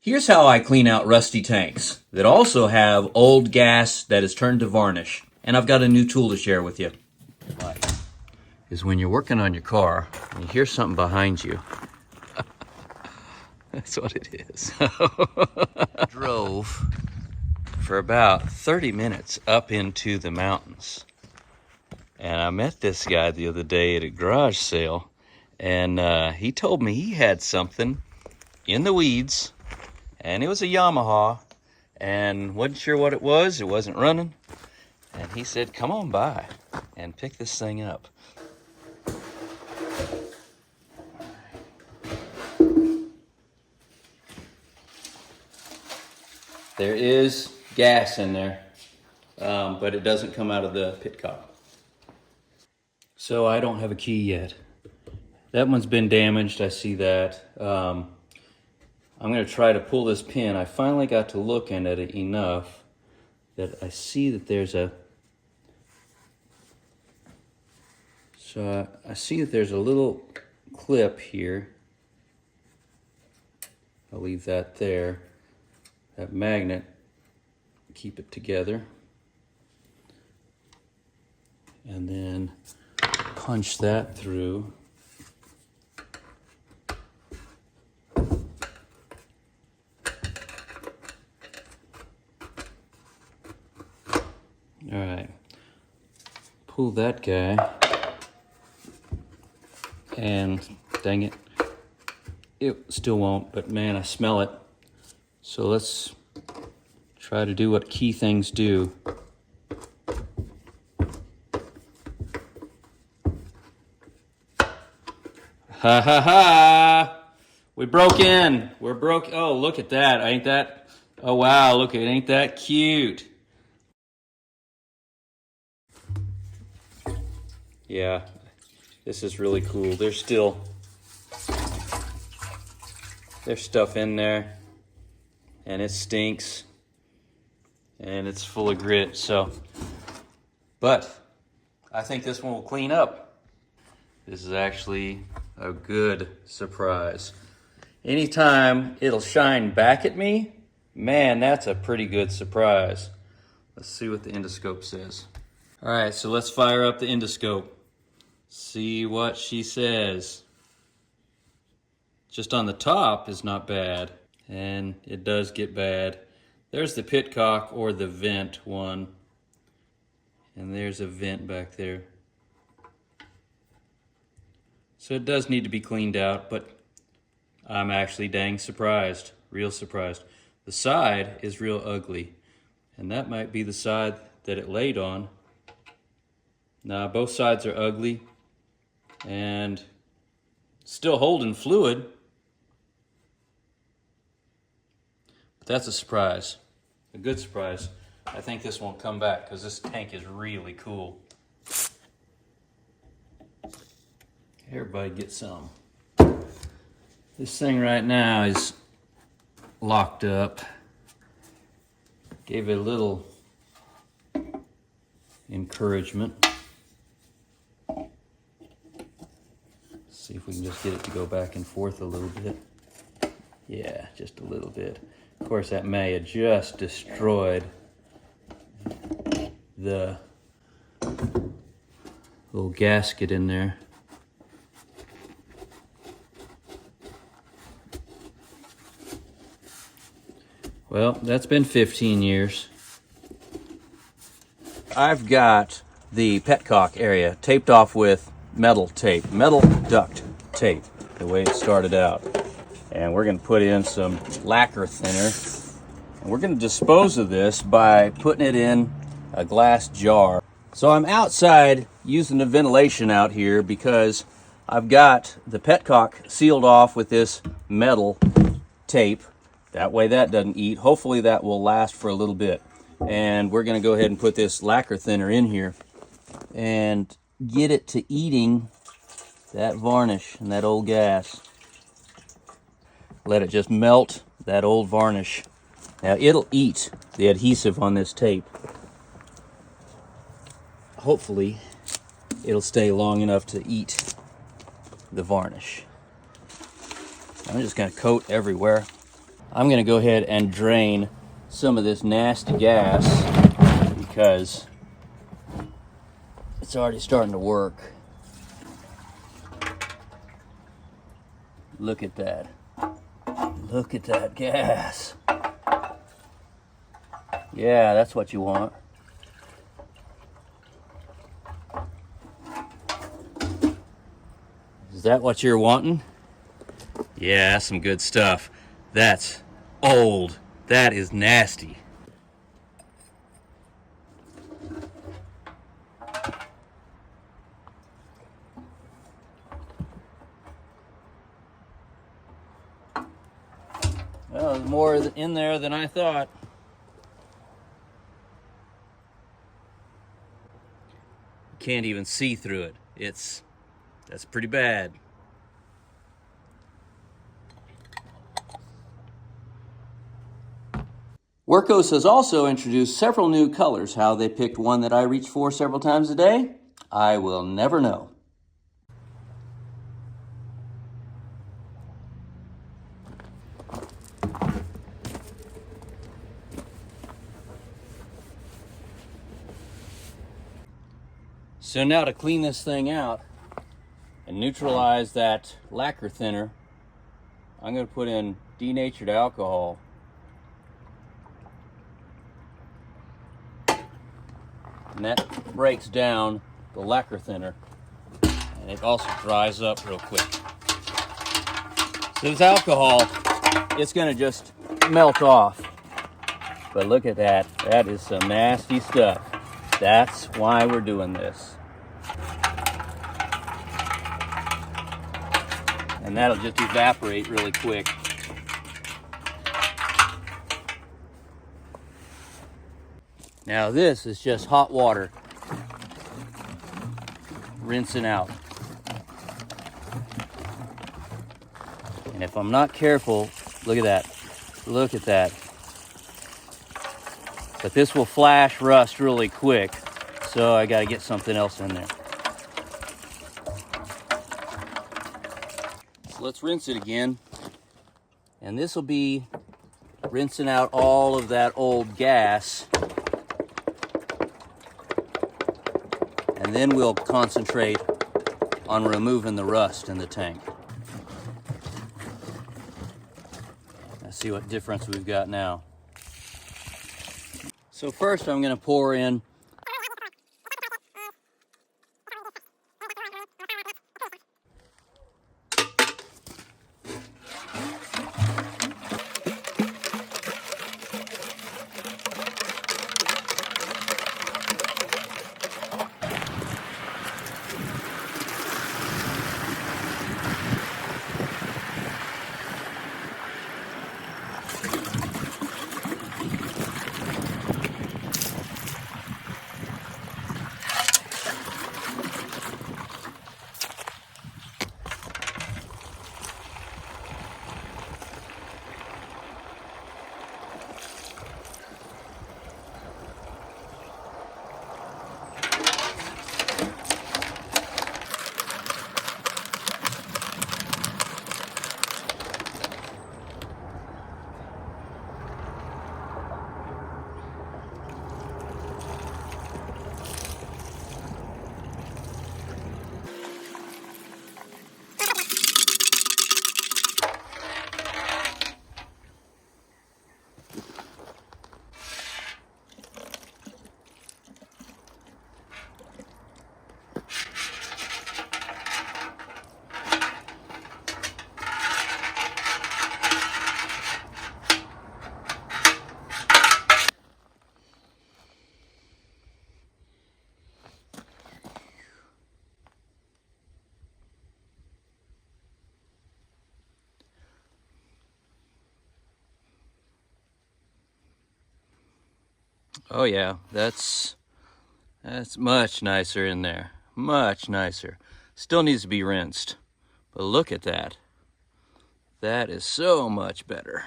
Here's how I clean out rusty tanks that also have old gas that is turned to varnish. And I've got a new tool to share with you. Is when you're working on your car and you hear something behind you. That's what it is. Drove for about 30 minutes up into the mountains. And I met this guy the other day at a garage sale, and he told me he had something in the weeds, and it was a Yamaha, and wasn't sure what it was. It wasn't running. And he said, come on by and pick this thing up. There is gas in there, but it doesn't come out of the pitcock. So I don't have a key yet. That one's been damaged, I see that. I'm gonna try to pull this pin. I finally got to looking at it enough that I see that there's a, I see that there's a little clip here. I'll leave that there. That magnet, keep it together. And then punch that through. All right, pull that guy, and dang it, it still won't, but man, I smell it. So let's try to do what key things do. Ha ha ha! We broke in. We're broke. Oh, look at that. Ain't that? Oh wow, look at it. Ain't that cute? Yeah, this is really cool. There's stuff in there, and it stinks, and it's full of grit. So, but I think this one will clean up. This is actually a good surprise. Anytime it'll shine back at me, man, that's a pretty good surprise. Let's see what the endoscope says. All right, so let's fire up the endoscope. See what she says. Just on the top is not bad, and it does get bad. There's the pitcock or the vent one, and there's a vent back there. So it does need to be cleaned out, but I'm actually dang surprised, real surprised. The side is real ugly, and that might be the side that it laid on. Now both sides are ugly and still holding fluid, but that's a surprise, a good surprise. I think this won't come back because this tank is really cool. Everybody get some. This thing right now is locked up. Gave it a little encouragement. See if we can just get it to go back and forth a little bit. Yeah, just a little bit. Of course, that may have just destroyed the little gasket in there. Well, that's been 15 years. I've got the petcock area taped off with metal tape, metal duct tape, the way it started out. And we're gonna put in some lacquer thinner. And we're gonna dispose of this by putting it in a glass jar. So I'm outside using the ventilation out here because I've got the petcock sealed off with this metal tape. That way that doesn't eat. Hopefully that will last for a little bit. And we're gonna go ahead and put this lacquer thinner in here and get it to eating that varnish and that old gas. Let it just melt that old varnish. Now it'll eat the adhesive on this tape. Hopefully it'll stay long enough to eat the varnish. I'm just gonna coat everywhere. I'm going to go ahead and drain some of this nasty gas because it's already starting to work. Look at that. Look at that gas. Yeah, that's what you want. Is that what you're wanting? Yeah, that's some good stuff. That's old. That is nasty. Well, there's more in there than I thought. Can't even see through it. That's pretty bad. Workos has also introduced several new colors. How they picked one that I reach for several times a day, I will never know. So now to clean this thing out and neutralize that lacquer thinner, I'm going to put in denatured alcohol. And that breaks down the lacquer thinner, and it also dries up real quick. So this alcohol, it's going to just melt off. But look at that. That is some nasty stuff. That's why we're doing this. And that'll just evaporate really quick. Now this is just hot water rinsing out. And if I'm not careful, look at that. Look at that. But this will flash rust really quick, so I gotta get something else in there. So let's rinse it again. And this will be rinsing out all of that old gas. And then we'll concentrate on removing the rust in the tank. Let's see what difference we've got now. So first I'm going to pour in oh yeah, that's much nicer in there. Much nicer. Still needs to be rinsed. But look at that. That is so much better.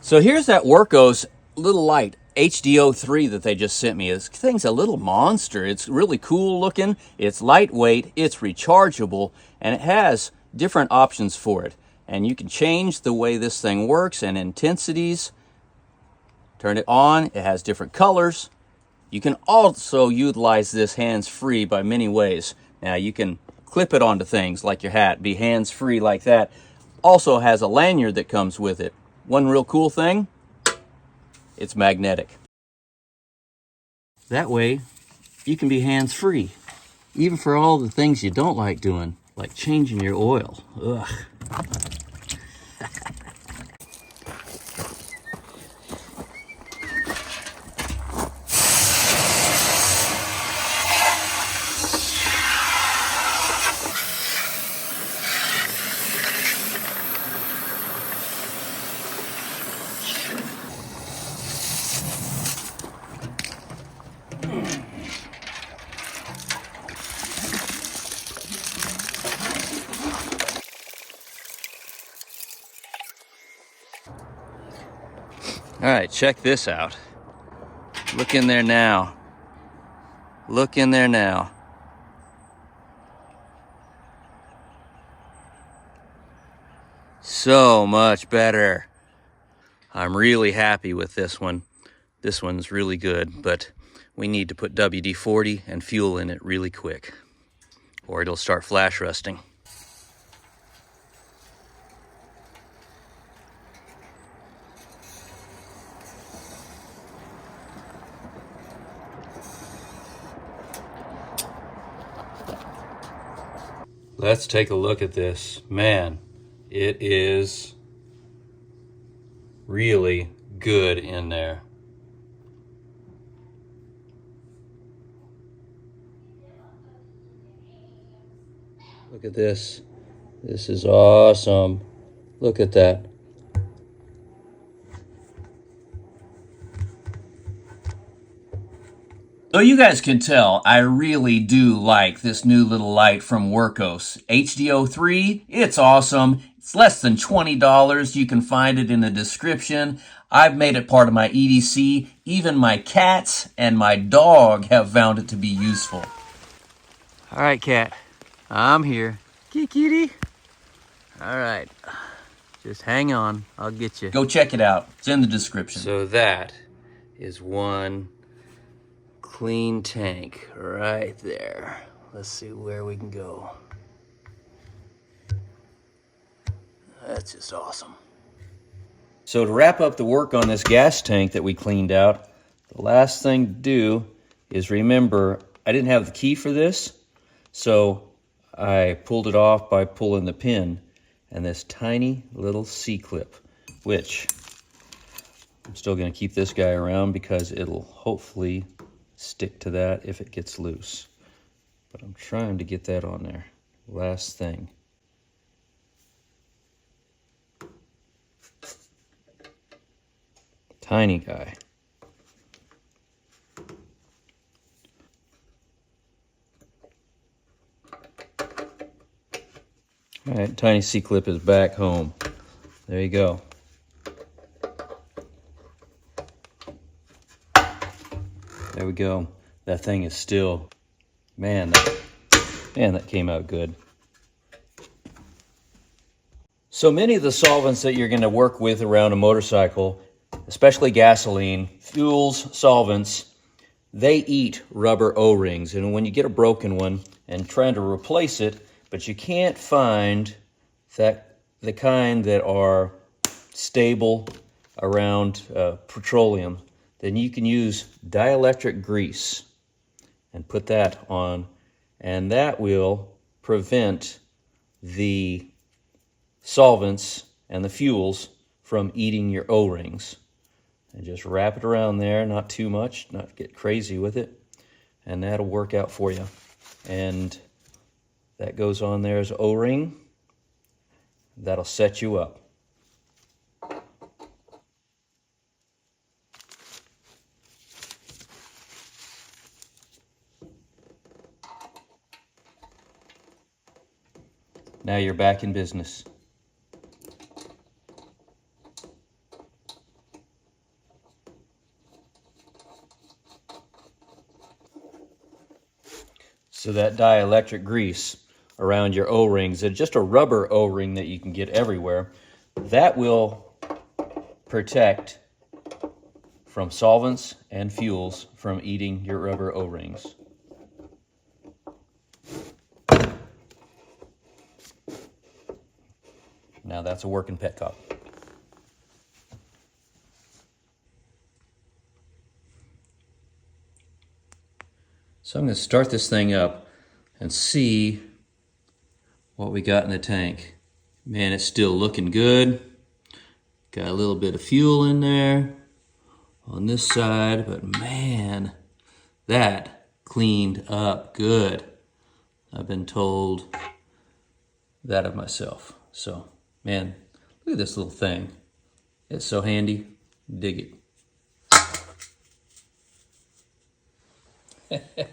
So here's that Workos little light HDO3 that they just sent me. This thing's a little monster. It's really cool looking. It's lightweight. It's rechargeable. And it has different options for it. and you can change the way this thing works and intensities. Turn it on, it has different colors. You can also utilize this hands-free by many ways. Now you can clip it onto things like your hat, be hands-free like that. Also has a lanyard that comes with it. One real cool thing, it's magnetic. That way you can be hands-free, even for all the things you don't like doing, like changing your oil. Ugh. All right, check this out. Look in there now. Look in there now. So much better. I'm really happy with this one. This one's really good, but we need to put WD-40 and fuel in it really quick, or it'll start flash rusting. Let's take a look at this. Man, it is really good in there. Look at this. This is awesome. Look at that. So you guys can tell, I really do like this new little light from Workos. HDO3, it's awesome. It's less than $20. You can find it in the description. I've made it part of my EDC. Even my cats and my dog have found it to be useful. All right, cat. I'm here. Kitty. All right. Just hang on. I'll get you. Go check it out. It's in the description. So that is one clean tank right there. Let's see where we can go. That's just awesome. So to wrap up the work on this gas tank that we cleaned out, the last thing to do is remember, I didn't have the key for this, so I pulled it off by pulling the pin and this tiny little C-clip, which I'm still going to keep this guy around because it'll hopefully stick to that if it gets loose. But I'm trying to get that on there. Last thing. Tiny guy. All right, tiny C-clip is back home. There you go. There we go. That thing is still, man, that came out good. So many of the solvents that you're going to work with around a motorcycle, especially gasoline, fuels, solvents, they eat rubber O-rings. And when you get a broken one and trying to replace it, but you can't find the kind that are stable around petroleum, then you can use dielectric grease and put that on, and that will prevent the solvents and the fuels from eating your O-rings. And just wrap it around there, not too much, not get crazy with it, and that'll work out for you. And that goes on there as O-ring. That'll set you up. Now you're back in business. So that dielectric grease, around your O-rings. It's just a rubber O-ring that you can get everywhere. That will protect from solvents and fuels from eating your rubber O-rings. Now that's a working petcock. So I'm going to start this thing up and see what we got in the tank. Man, it's still looking good. Got a little bit of fuel in there on this side, but man, that cleaned up good. I've been told that of myself. So, man, look at this little thing. It's so handy. Dig it.